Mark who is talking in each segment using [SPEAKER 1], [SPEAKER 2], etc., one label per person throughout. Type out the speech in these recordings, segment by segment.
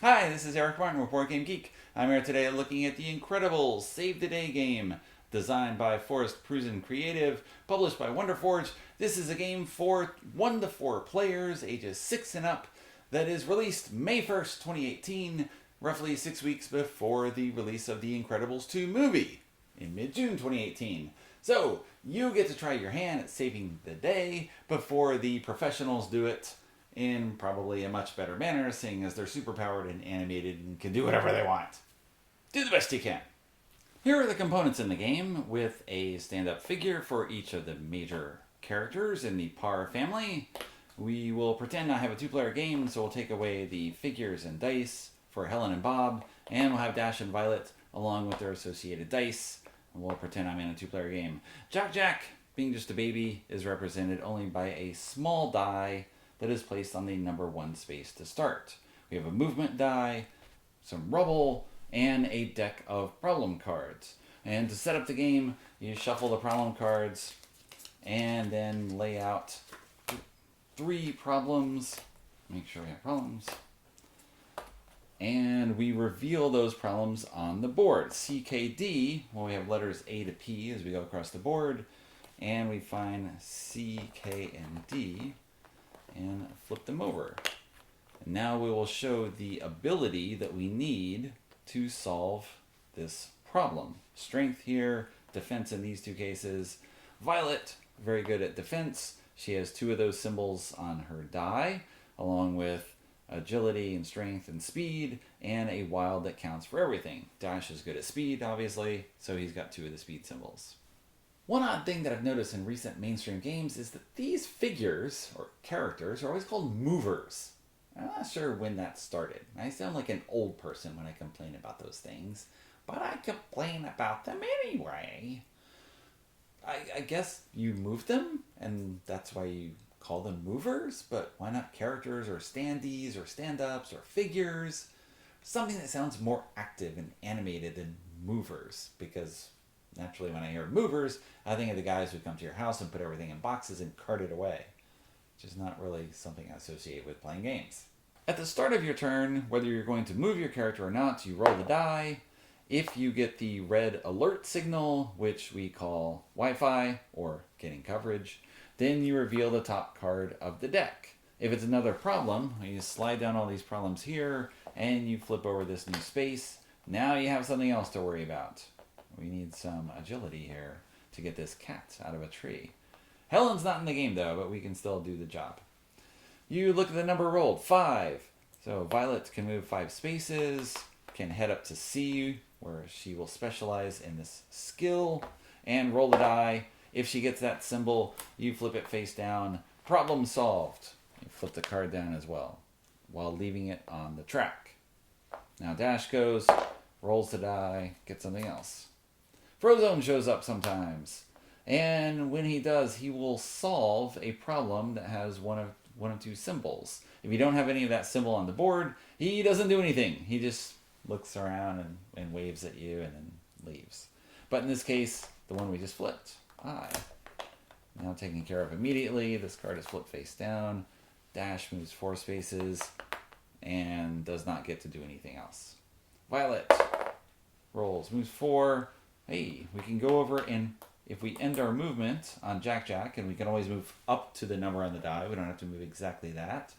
[SPEAKER 1] Hi, this is Eric Martin with Board Game Geek. I'm here today looking at The Incredibles Save the Day game, designed by Forrest Prusen Creative, published by Wonderforge. This is a game for 1 to 4 players, ages 6 and up, that is released May 1st, 2018, roughly 6 weeks before the release of The Incredibles 2 movie in mid-June 2018. So, you get to try your hand at saving the day before the professionals do it in probably a much better manner, seeing as they're superpowered and animated and can do whatever they want. Do the best you can. Here are the components in the game, with a stand-up figure for each of the major characters in the Par family. We will pretend I have a 2-player game, so we'll take away the figures and dice for Helen and Bob, and we'll have Dash and Violet along with their associated dice. And we'll pretend I'm in a 2-player game. Jack, being just a baby, is represented only by a small die that is placed on the number 1 space to start. We have a movement die, some rubble, and a deck of problem cards. And to set up the game, you shuffle the problem cards and then lay out 3 problems. Make sure we have problems. And we reveal those problems on the board. CKD, well, we have letters A to P as we go across the board. And we find C, K, and D and flip them over. And now we will show the ability that we need to solve this problem. Strength here, defense in these 2 cases. Violet, very good at defense. She has 2 of those symbols on her die, along with agility and strength and speed, and a wild that counts for everything. Dash is good at speed, obviously, so he's got 2 of the speed symbols. One odd thing that I've noticed in recent mainstream games is that these figures, or characters, are always called movers. I'm not sure when that started. I sound like an old person when I complain about those things, but I complain about them anyway. I guess you move them, and that's why you call them movers, but why not characters or standees or stand-ups or figures? Something that sounds more active and animated than movers, because naturally when I hear movers, I think of the guys who come to your house and put everything in boxes and cart it away, which is not really something I associate with playing games. At the start of your turn, whether you're going to move your character or not, you roll the die. If you get the red alert signal, which we call Wi-Fi or getting coverage, then you reveal the top card of the deck. If it's another problem, you slide down all these problems here and you flip over this new space. Now you have something else to worry about. We need some agility here to get this cat out of a tree. Helen's not in the game though, but we can still do the job. You look at the number rolled, 5. So Violet can move 5 spaces, can head up to C, where she will specialize in this skill, and roll the die. If she gets that symbol, you flip it face down. Problem solved. You flip the card down as well, while leaving it on the track. Now Dash goes, rolls the die, gets something else. Frozone shows up sometimes, and when he does, he will solve a problem that has one of 2 symbols. If you don't have any of that symbol on the board, he doesn't do anything. He just looks around and waves at you and then leaves. But in this case, the one we just flipped, I. Now taken care of immediately. This card is flipped face down. Dash moves 4 spaces and does not get to do anything else. Violet rolls, moves 4. Hey, we can go over, and if we end our movement on Jack, and we can always move up to the number on the die, we don't have to move exactly that,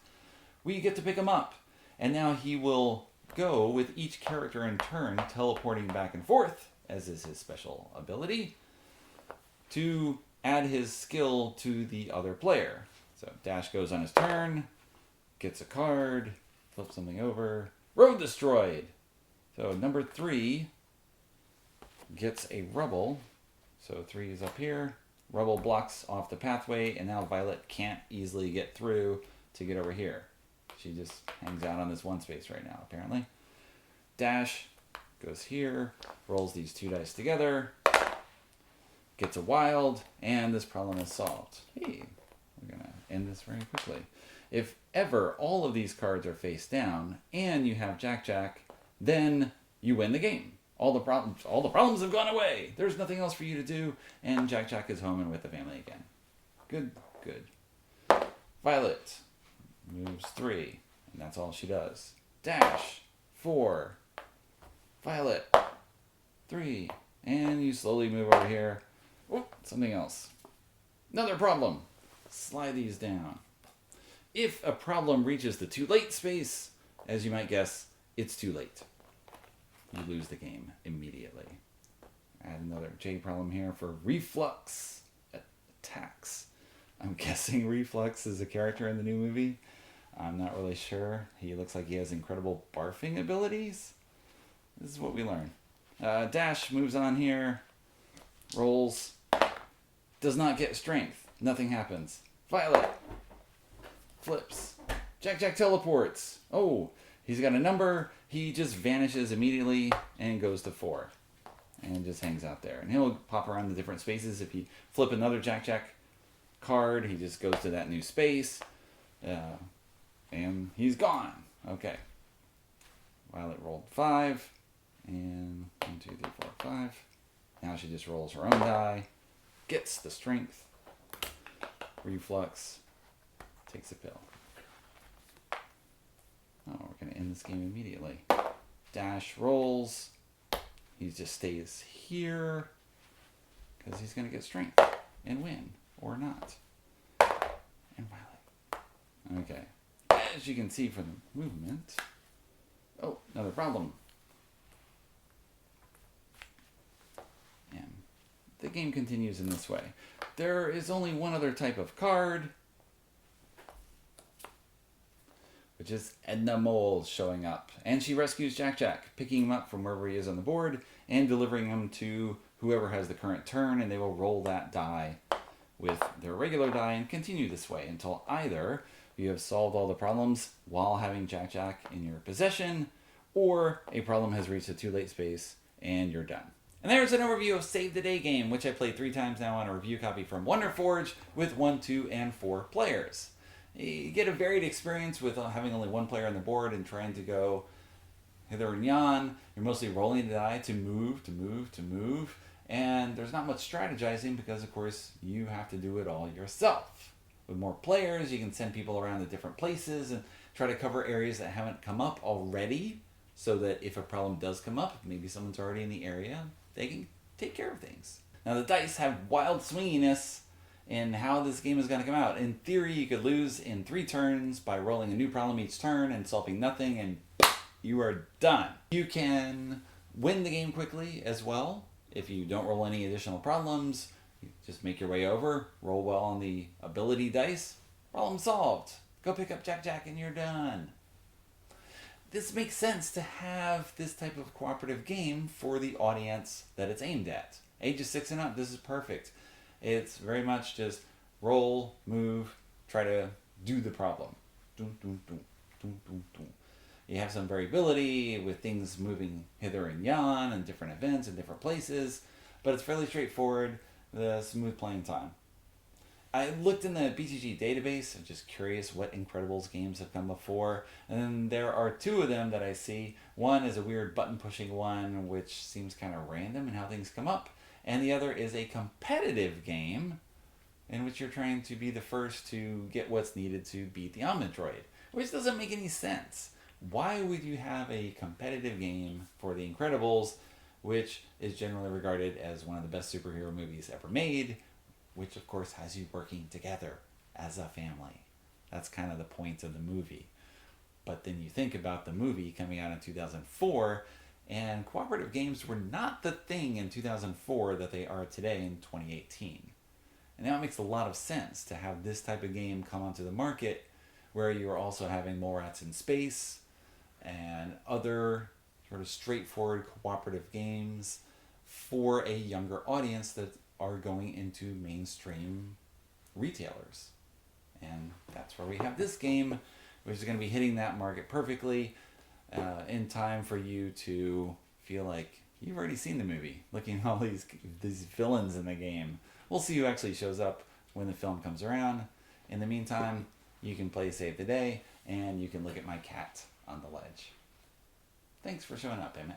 [SPEAKER 1] we get to pick him up. And now he will go with each character in turn, teleporting back and forth, as is his special ability, to add his skill to the other player. So Dash goes on his turn, gets a card, flips something over, road destroyed. So number 3 gets a rubble. So 3 is up here. Rubble blocks off the pathway, and now Violet can't easily get through to get over here. She just hangs out on this 1 space right now, apparently. Dash goes here, rolls these 2 dice together, gets a wild, and this problem is solved. Hey, we're going to end this very quickly. If ever all of these cards are face down and you have Jack, then you win the game. All the problems have gone away. There's nothing else for you to do, and Jack is home and with the family again. Good. Violet moves 3, and that's all she does. Dash 4. Violet. 3. And you slowly move over here. Oh, something else. Another problem. Slide these down. If a problem reaches the too late space, as you might guess, it's too late. You lose the game immediately. Add another J problem here for reflux attacks. I'm guessing Reflux is a character in the new movie. I'm not really sure. He looks like he has incredible barfing abilities. This is what we learn. Dash moves on here. Rolls. Does not get strength. Nothing happens. Violet. Flips. Jack teleports. Oh, he's got a number. He just vanishes immediately and goes to 4. And just hangs out there. And he'll pop around the different spaces. If you flip another Jack card, he just goes to that new space. And he's gone. Okay. Violet rolled 5. And 1, 2, 3, 4, 5. Now she just rolls her own die. Gets the strength. Reflux. Takes a pill. Oh, we're going to end this game immediately. Dash rolls. He just stays here. Because he's going to get strength. And win. Or not. And Violet. Okay. As you can see from the movement. Oh, another problem. And the game continues in this way. There is only one other type of card, which is Edna Mole showing up. And she rescues Jack, picking him up from wherever he is on the board and delivering him to whoever has the current turn, and they will roll that die with their regular die and continue this way until either you have solved all the problems while having Jack in your possession, or a problem has reached a too late space and you're done. And there's an overview of Save the Day game, which I played 3 times now on a review copy from Wonderforge with 1, 2, and 4 players. You get a varied experience with having only 1 player on the board and trying to go hither and yon. You're mostly rolling the die to move, and there's not much strategizing because, of course, you have to do it all yourself. With more players, you can send people around to different places and try to cover areas that haven't come up already, so that if a problem does come up, maybe someone's already in the area, they can take care of things. Now, the dice have wild swinginess in how this game is going to come out. In theory, you could lose in 3 turns by rolling a new problem each turn and solving nothing, and you are done. You can win the game quickly as well. If you don't roll any additional problems, you just make your way over, roll well on the ability dice, problem solved. Go pick up Jack and you're done. This makes sense to have this type of cooperative game for the audience that it's aimed at. Ages 6 and up, this is perfect. It's very much just roll, move, try to do the problem. You have some variability with things moving hither and yon and different events and different places, but it's fairly straightforward, the smooth playing time. I looked in the BTG database. I'm just curious what Incredibles games have come before. And there are 2 of them that I see. One is a weird button-pushing one, which seems kind of random in how things come up. And the other is a competitive game in which you're trying to be the first to get what's needed to beat the Omnidroid, which doesn't make any sense. Why would you have a competitive game for the Incredibles, which is generally regarded as one of the best superhero movies ever made, which of course has you working together as a family. That's kind of the point of the movie. But then you think about the movie coming out in 2004, and cooperative games were not the thing in 2004 that they are today in 2018. And now it makes a lot of sense to have this type of game come onto the market, where you are also having Mallrats in Space and other sort of straightforward cooperative games for a younger audience that are going into mainstream retailers. And that's where we have this game, which is going to be hitting that market perfectly in time for you to feel like you've already seen the movie, looking at all these villains in the game. We'll see who actually shows up when the film comes around. In the meantime, you can play Save the Day, and you can look at my cat on the ledge. Thanks for showing up, Emmett.